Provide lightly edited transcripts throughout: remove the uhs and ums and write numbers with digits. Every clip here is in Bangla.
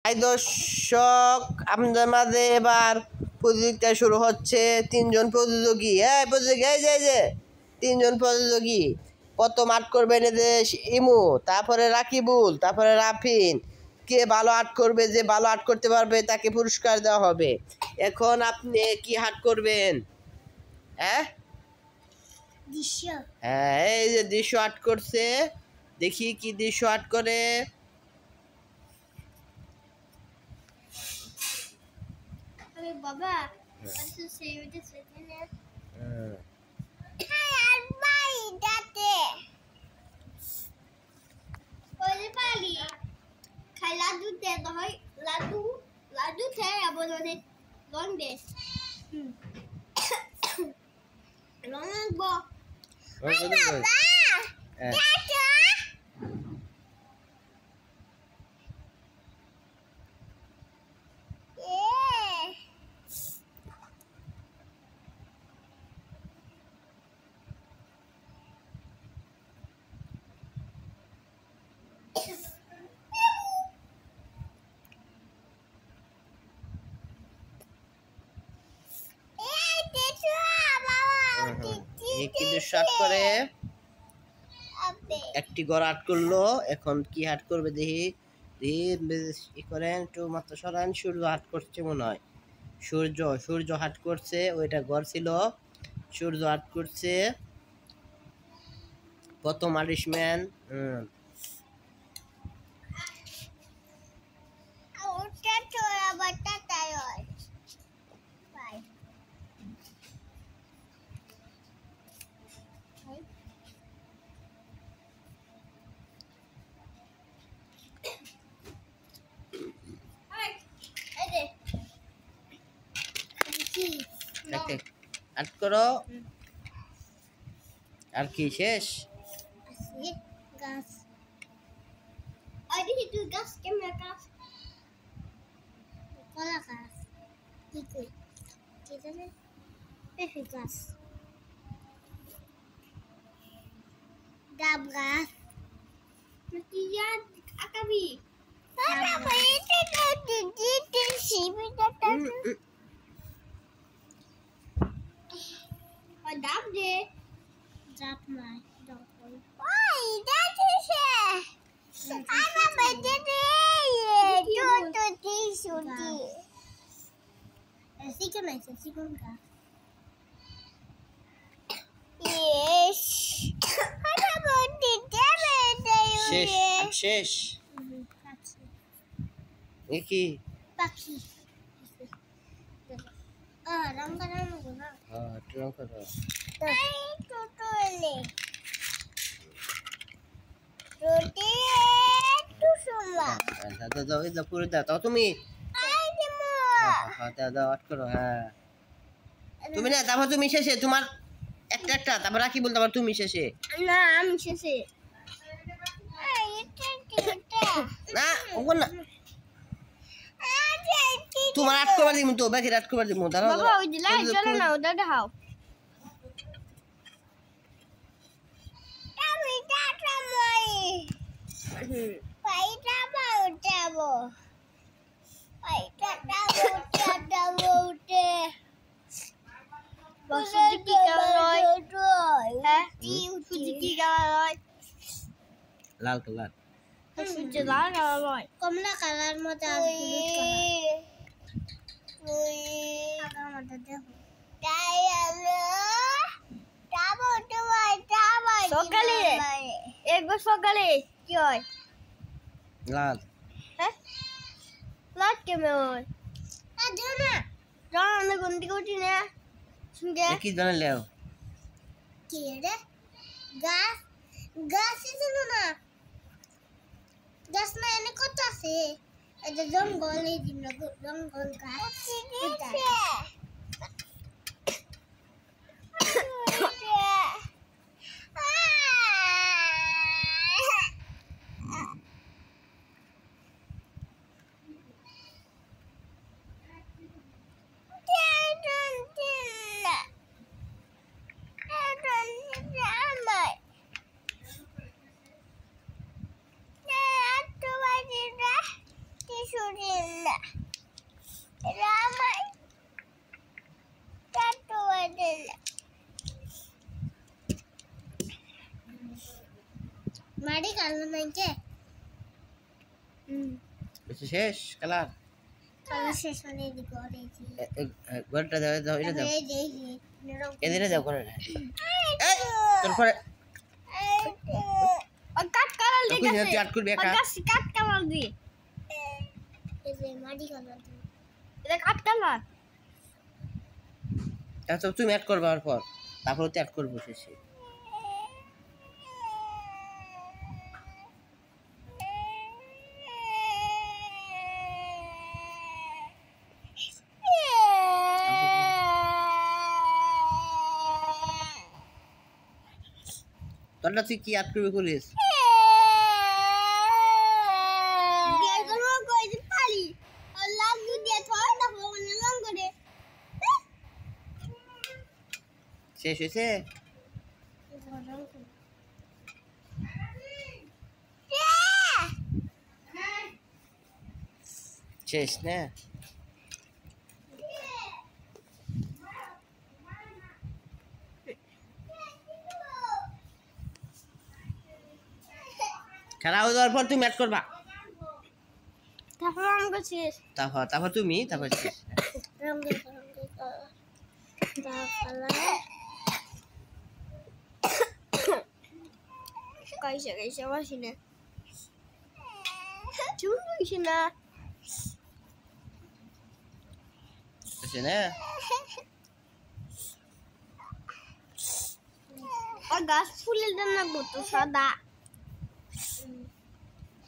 এই দর্শক আমাদের মাঝে এবার প্রতিযোগিতা শুরু হচ্ছে। তিনজন প্রতিযোগী এই যে তিনজন প্রতিযোগী। প্রথম আর্ট করবেন এদের ইমু, তারপরে রাকিবুল, তারপরে রাফিন। কে ভালো আর্ট করবে, যে ভালো আর্ট করতে পারবে তাকে পুরস্কার দেওয়া হবে। এখন আপনি কি আর্ট করবেন? হ্যাঁ, এই যে দৃশ্য আর্ট করছে, দেখি কি দৃশ্য আর্ট করে। বাবা লাডু খাই abonone long days long bo কি দৃশ্য আর্ট করে। একটি ঘর আর্ট করলো, এখন কি আর্ট করবে দেখি। ই করেন একটু মাত্র সরান। সূর্য আর্ট করছে মনে হয়। সূর্য আর্ট করছে, ওইটা ঘর ছিল। সূর্য আর্ট করছে প্রথম আর্টিস্টম্যান। আর্ট করো। আর কি শেষ? গাছ itu gas কেমন গাছ? কলা গাছ। কি জানে? পেঁপে গাছ, ডাব গাছ, টিয়ার আকাবি। ডাব দে ডাব নাই ডাব ওই that is I'm a baby to shoot Sikon ka yes I'm about to শেষ কি পাখি রং করা না রং করো। পুরো দাও তুমি। দাও আট করো। হ্যাঁ তুমি না, তারপর তুমি শেষে তোমার একটা তারপর রাখি বলতে পারো তুমি শেষে। না আমি শেষে না ওগো না, তোমার আট করবার দিমু তো, বাকি আট করবার দিমু। দাঁড়াও বাবা ওই দিলা চলো না ওটা দেখাও। লাল কালার, লাল কালার, কমলা কালার মতো সকালে একবার সকালে কি হয়? লাল। হ্যাঁ লাল কেমন? জানা জানা কোন দিকে উঠি না শুনগে কি জানা লেও কি রে গাছ গাছ ছিল না, গাছ না এনে কত আছে। এটা জঙ্গল, এই দিন জঙ্গল গাছ মাটি কালো নাইকে শেষ কালার কালো শেষ মানে এদিকে করেছি ঘরটা দাও দাও এটা দাও এই দেখি এদিকে দাও করে তোর পরে কাট কালার তুই চাট করবি একা কাট কালার দি এই যে মাটি কালার দি এটা কাট কালার তারপর তুমি অ্যাড করবে আর পর তারপর তো অ্যাড করবো শেষে তোরটা তুই কি অ্যাড করবি করিস শেষ হয়েছে শেষ না খেলা হয়ে যাওয়ার পর তুমি অ্যাড করবা তারপর তুমি তারপর শেষ Kaisa masina. Cuma sina. শেষ না আর গাছ ফুলের জন্য কত সাদা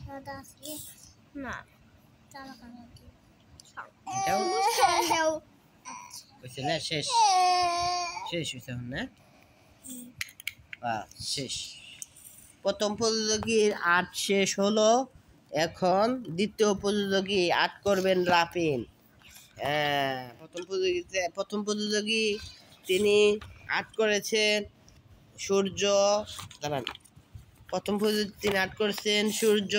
সাদা আছে না চালা কালার এটাও হয়েছে না শেষ শেষ হয়েছে না শেষ প্রথম প্রতিযোগীর আর্ট শেষ হলো এখন দ্বিতীয় প্রতিযোগী আর্ট করবেন রাফিন প্রথম প্রতিযোগী তিনি আর্ট করেছেন সূর্য দাঁড়ান প্রথম প্রতিযোগী তিনি আর্ট করেছেন সূর্য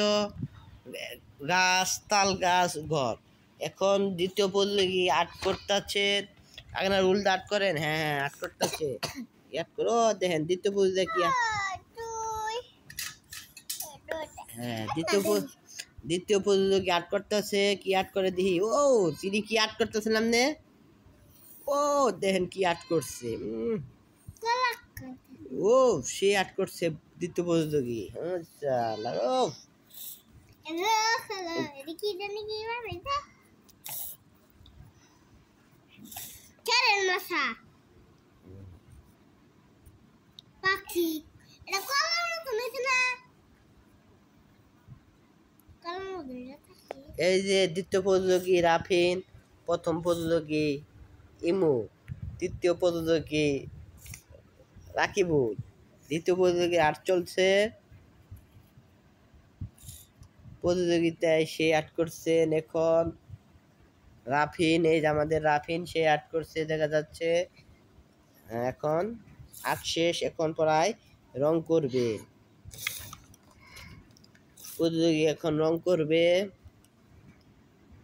গাছ তাল গাছ ঘর এখন দ্বিতীয় প্রতিযোগী আর্ট করতেছেন আপনার উল্টা আর্ট করেন হ্যাঁ আর্ট করতেছে ইয়াদ করো দেখেন দ্বিতীয় প্রতিযোগী কি হ্যাঁ দ্বিতীয় প্রতিযোগী আর্ট করতেছে কি আর্ট করে দেখি ও তিনি কি আর্ট করতেছেন আপনি ও দেখেন কি আর্ট করছে ও সে আর্ট করছে দ্বিতীয় প্রতিযোগী আচ্ছা লাগো পাখি এটা কলার মতো হয়েছে না এই যে দ্বিতীয় প্রতিযোগী রাফিন প্রথম প্রতিযোগী ইমু তৃতীয় প্রতিযোগী রাকিবুল দ্বিতীয় প্রতিযোগী আর্ট চলছে প্রতিযোগিতায় সে আর্ট করছেন এখন রাফিন এই যে আমাদের রাফিন সে আর্ট করছে দেখা যাচ্ছে এখন আর্ট শেষ এখন প্রায় রং করবে প্রতিযোগী এখন রং করবে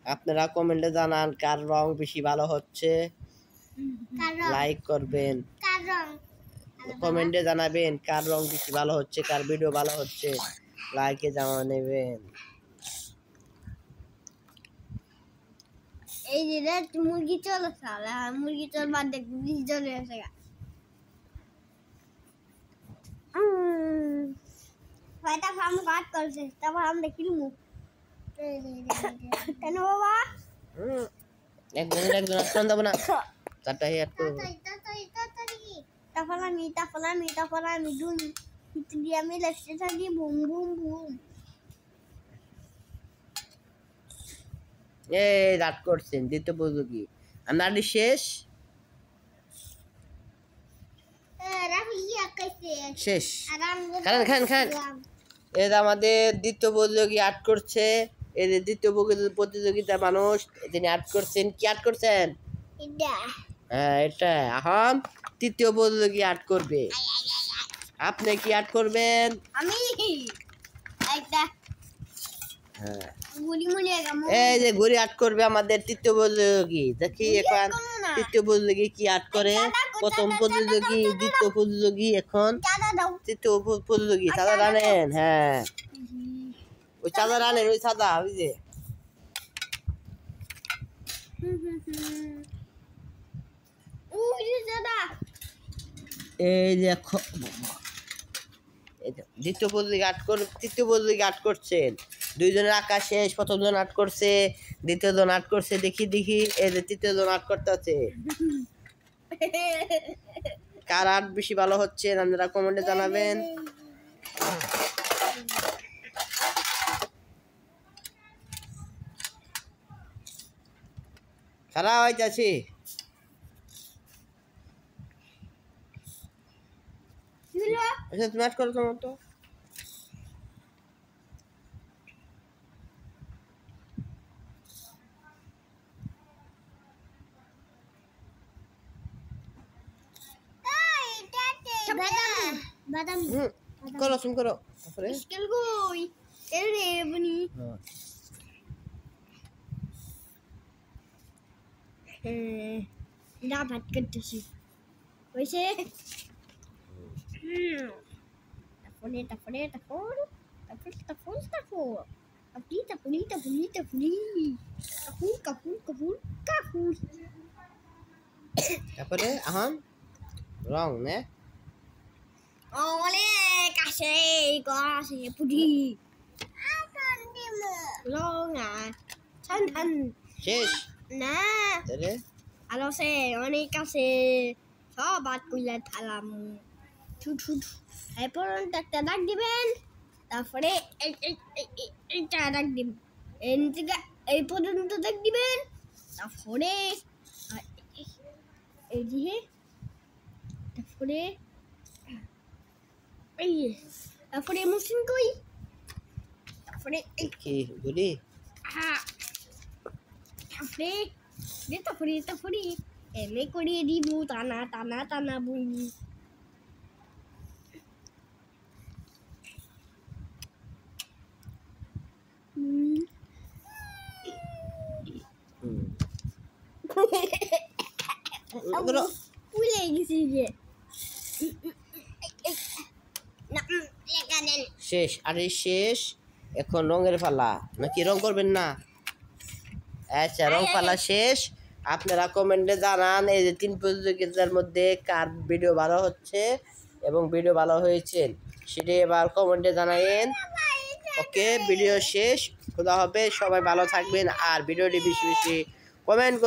আপনারা কমেন্টে জানান কার রং বেশি ভালো হচ্ছে লাইক করবেন কমেন্টে জানাবেন কার রং বেশি ভালো হচ্ছে কার ভিডিও ভালো হচ্ছে লাইকে জানাবেন এই যে মুরগি চলে সালা মুরগি চল বাদ দেখ মুরগি চলে আসে ভাইটা ফার্ম কাট করছে তারপর আমরা কিনবো কেন বাবা একজন আসতে দেবো না তারটা হেয়ার করবো তারপর আমি দুই দিয়ে আমি লেফটে থাকি বুম বুম বুম এই রাত করছেন দ্বিতীয় প্রতিযোগী আপনার শেষ শেষ খান এই আমাদের দ্বিতীয় প্রতিযোগী আর্ট করছে এই যে দ্বিতীয় প্রতিযোগিতা মানুষ তিনি আর্ট করছেন কি আর্ট করছেন হ্যাঁ এটা এখন তৃতীয় প্রতিযোগী আর্ট করবে আপনি কি আর্ট করবেন আমি একটা হ্যাঁ গুলি মনে গামু এই যে ঘুরি আট করবে আমাদের তৃতীয় প্রতিযোগী। দেখি এখন তৃতীয় প্রতিযোগী কি আট করে। প্রথম প্রতিযোগী, দ্বিতীয় প্রতিযোগী, এখন চাঁদা দাও তৃতীয় প্রতিযোগী। চাঁদা আনেন, হ্যাঁ ওই চাঁদা আনেন, ওই চাঁদা ওই যে। ওই যে চাঁদা এই যে দ্বিতীয় প্রতিযোগী আট করে, তৃতীয় প্রতিযোগী আট করছেন। দুইজনের আঁকা শেষ, প্রথম জন আট করছে, দ্বিতীয় জন আট করছে। দেখি দেখি, এই যে তৃতীয় জন আট করতে আছে। কার আর্ট বেশি ভালো হচ্ছে আপনারা কমেন্টে জানাবেন। খারাপ হইতাছি। আচ্ছা তুমি আর্ট করো তোমার তো। বাদাম করো তুমি করো। তারপরে স্কেল কই এর রে বনি না ভাত করতেছি হইছে তারপরে তারপরে তারপর তারপর তারপর তারপর আপনি তারপরে তারপরে তারপরে কাপুর কাপুর কাপুর কাপুর তারপরে আহান রং নে ওলে কাছে কাছে পুডি আতন দিমু লঙ্গা ছান শেষ না তাহলে আলো সে অনেক আছে সব বাদ কইলা থালাম ছুট এরপর একটা ডাক দিবেন তারপরে এইটা ডাক দিবেন এই পর্যন্ত ডাক দিবেন তারপরে এই যে তারপরে এই তারপরে মুসলিম কই তারপরে কি বলি হ্যাঁ তারপরে এমনি করিয়ে দিব টানা টানা টানা বই ভুলে গেছি যে শেষ। আরে শেষ, এখন রঙের পালা নাকি রং করবেন না? আচ্ছা রং পালা শেষ। আপনারা কমেন্টে জানান এই যে 3 প্রতিযোগিতার মধ্যে কার ভিডিও ভালো হচ্ছে এবং ভিডিও ভালো হয়েছে সেটা এবার কমেন্টে জানাবেন। ওকে, ভিডিও শেষ। খোদা হবে, সবাই ভালো থাকবেন আর ভিডিওটি বেশি বেশি কমেন্ট